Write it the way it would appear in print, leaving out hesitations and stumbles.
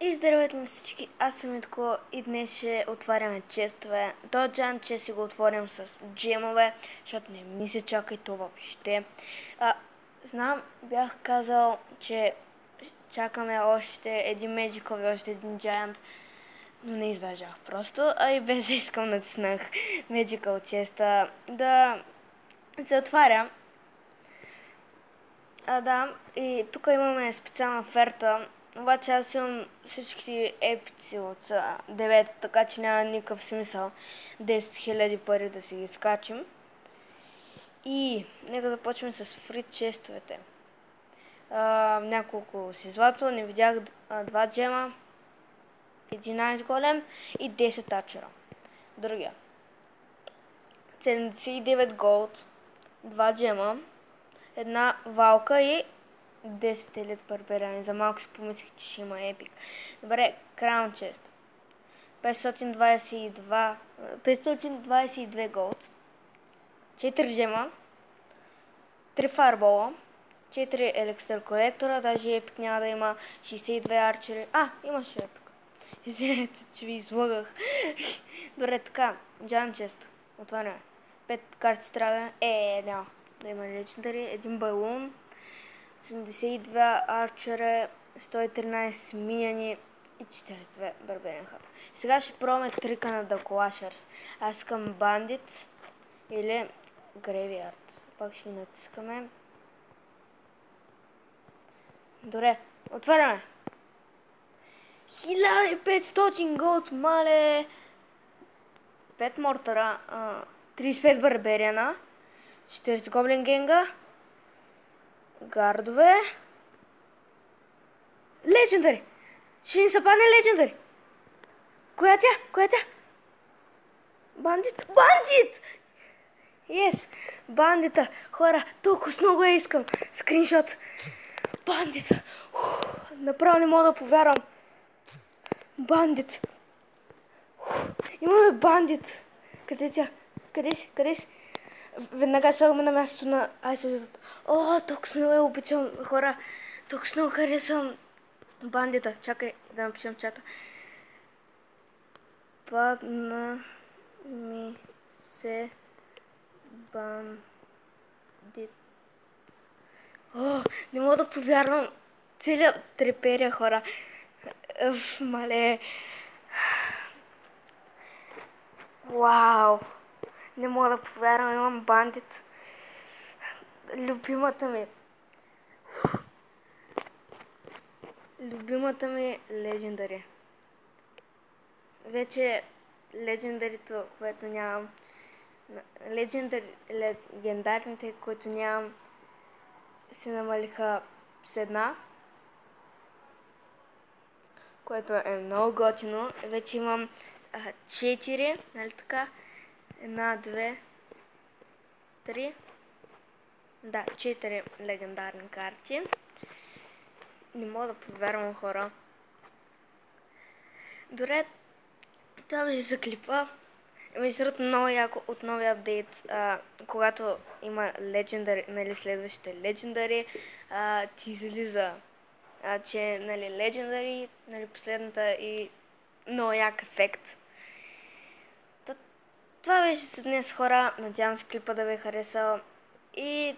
И здравейте на всички, аз съм Митко и днес ще отваряме честове. Този джан че си го отворим с джемове, защото не ми се чака и то въобще. Знам, бях казал, че чакаме още един Magical и още един Giant, но не издържах просто, а и без да искам натиснах Magical честа да се отваря. Да, и тук имаме специална оферта, обаче аз имам всички епици от 9, така че няма никакъв смисъл 10 000 пари да си ги скачим. И нека започваме с фри честовете. Няколко си злато, не видях 2 джема, 11 голем и 10 тачера. Другия. 79 голд, 2 джема, една валка и 10 елит барберяни. За малко си помислих, че ще има епик. Добре, Crown Chest. 522 голд. 4 жема. 3 фарбола. 4 еликсир колектора. Даже епик няма да има. 62 арчери. Имаше епик. Извинете, че ви излагах. Добре, така. Giant Chest. Отваряме. 5 карти страдане. Няма да има легендари. Един балун. 82 арчера, 113 миньони и 42 барберен хат. Сега ще пробваме трика на The Clashers. Аз искам Bandit или Graveyard. Пак ще ги натискаме. Добре, отваряме. 1500 голд, мале! 5 мортара, 35 барберена, 40 гоблин генга, гардове. Легендари! Ще ни се падне легендари! Коя тя? Бандит! Yes! Бандита! Хора, толкова много я искам! Скриншот! Бандита! Направо не мога да повярвам! Бандит! Имаме бандит! Къде е тя? Къде си? Веднага слагаме на мястото на айсозът. Толкова много я обичам, хора! Толкова много харесвам бандита. Чакай да напишем чата. Падна ми се бандит. Не мога да повярвам. Целият треперя, хора. Мале. Вау. Не мога да повярвам, имам бандит. Любимата ми легендари. Вече легендарито, което нямам. Легендарните, които нямам, се намалиха с една. Което е много готино. Вече имам 4, нали така? 1, 2, 3. Да, 4 легендарни карти. Не мога да повярвам, хора. Добре, това беше за клипа. Между другото, много яко от новия апдейт, когато има легендари, нали, следващите легендари, ти излиза, че, нали, легендари, нали, последната и много як ефект. Това беше за днес, хора. Надявам се клипа да ви е харесал и